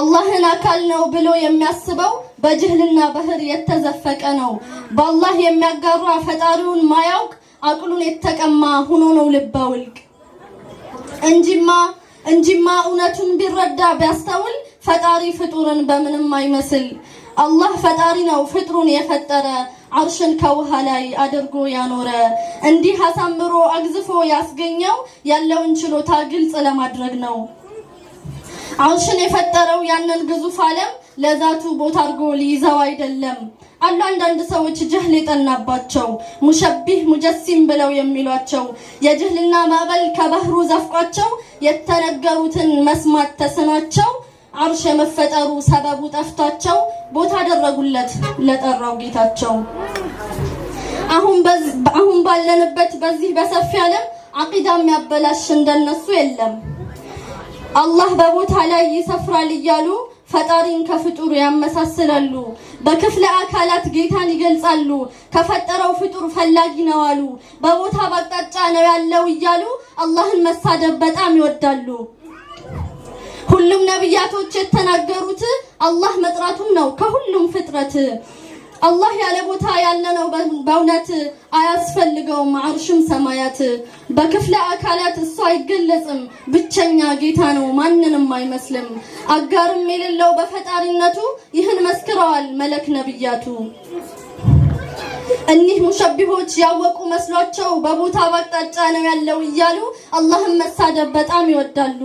አላህን አካል ነው ብሎ የሚያስበው በጅህልና ባህር የተዘፈቀ ነው። በአላህ የሚያጋራ ፈጣሪውን ማያውቅ አቅሉን የተቀማ ሆኖ ነው ልበውልቅ። እንጂማ እውነቱን ቢረዳ ቢያስተውል ፈጣሪ ፍጡርን በምንም አይመስል። አላህ ፈጣሪ ነው ፍጥሩን የፈጠረ አርሽን ከውሃ ላይ አድርጎ ያኖረ። እንዲህ አሳምሮ አግዝፎ ያስገኘው ያለውን ችሎታ ግልጽ ለማድረግ ነው። አርሽን የፈጠረው ያንን ግዙፍ ዓለም ለዛቱ ቦታ አድርጎ ሊይዘው አይደለም። አሉ አንዳንድ ሰዎች ጀህል የጠናባቸው ሙሸቢህ ሙጀሲም ብለው የሚሏቸው የጅህልና ማዕበል ከባህሩ ዘፍቋቸው የተነገሩትን መስማት ተስኗቸው አርሽ የመፈጠሩ ሰበቡ ጠፍቷቸው ቦታ አደረጉለት ለጠራው ጌታቸው። አሁን ባለንበት በዚህ በሰፊ ዓለም አቂዳ የሚያበላሽ እንደነሱ የለም። አላህ በቦታ ላይ ይሰፍራል እያሉ ፈጣሪን ከፍጡር ያመሳስላሉ። በክፍለ አካላት ጌታን ይገልጻሉ። ከፈጠረው ፍጡር ፈላጊ ነው አሉ። በቦታ ባቅጣጫ ነው ያለው እያሉ አላህን መሳደብ በጣም ይወዳሉ። ሁሉም ነብያቶች የተናገሩት አላህ መጥራቱን ነው ከሁሉም ፍጥረት። አላህ ያለ ቦታ ያለ ነው በእውነት አያስፈልገውም አርሽም ሰማያት። በክፍለ አካላት እሱ አይገለጽም ብቸኛ ጌታ ነው ማንንም አይመስልም። አጋርም የሌለው በፈጣሪነቱ ይህን መስክረዋል መለክ ነብያቱ። እኒህ ሙሸቢሆች ያወቁ መስሏቸው በቦታ ባቅጣጫ ነው ያለው እያሉ አላህን መሳደብ በጣም ይወዳሉ።